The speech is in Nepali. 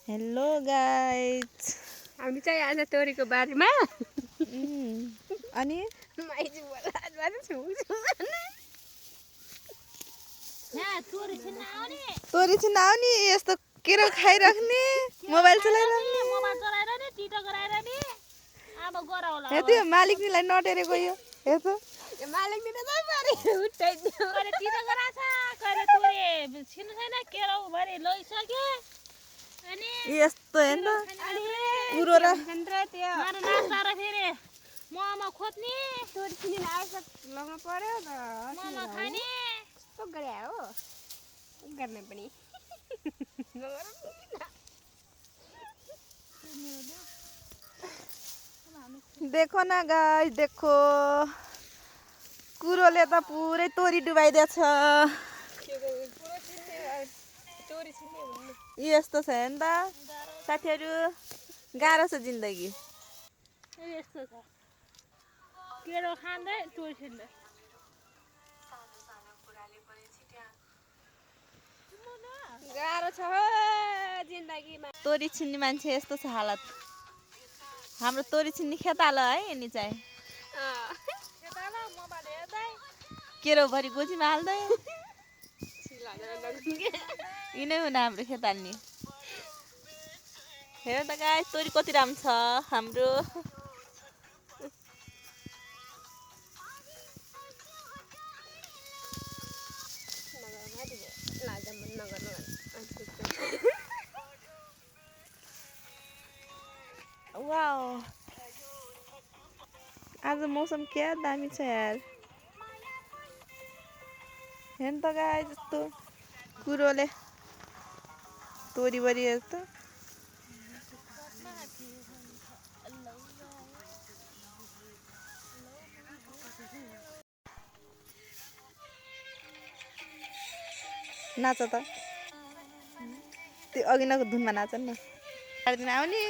हेलो गाइज, हामी चाहिँ आज तोरीको बारीमा अनि माइजू बोलाजबाट तोरी छिन्न आउने यस्तो केरो खाइराख्ने मोबाइल चलाइराख्ने हेर्नु मालिकनीलाई नटेरेको यो हेर्नु मालिक दिन त पारे उठाइदियो करे टिटा गराछ करे तोरे छिनु छैन केरो भरे लइसके अनि यस्तो हेर्नु कुरो र त्यो मारो नास्ता र फेरि मोमो खोज्ने तोरी छिनिन आवश्यक लाउनु पर्यो त मोमो खाने कस्तो गरे हो गर्ने पनि देखो न गाइज, देखो कुरोले त पुरै तोरी डुबाइदिएछ। तोरी छिन्ने भन्नु यस्तो छ हेर्नु त साथीहरू, गाह्रो छ जिन्दगी। यस्तो छ केरो खाँदै तोरी छिन्दै गाह्रो छ हो जिन्दगीमा। तोरी छिन्ने मान्छे यस्तो छ हालत। हाम्रो तोरी छिन्ने खेतालो है यिनी चाहिँ केरोभरि गोजीमा हाल्दै यिनै हुन हाम्रो खेताल्नी। हेर त गाइस, तोरी कति राम्रो छ हाम्रो। वाओ, आज मौसम क्या दामी छ यार। हेर्नु त गाइस, यस्तो कुरोले तोरीभरि यस्तो नाच त त्यो अघिनको धुनमा नाच न आउने।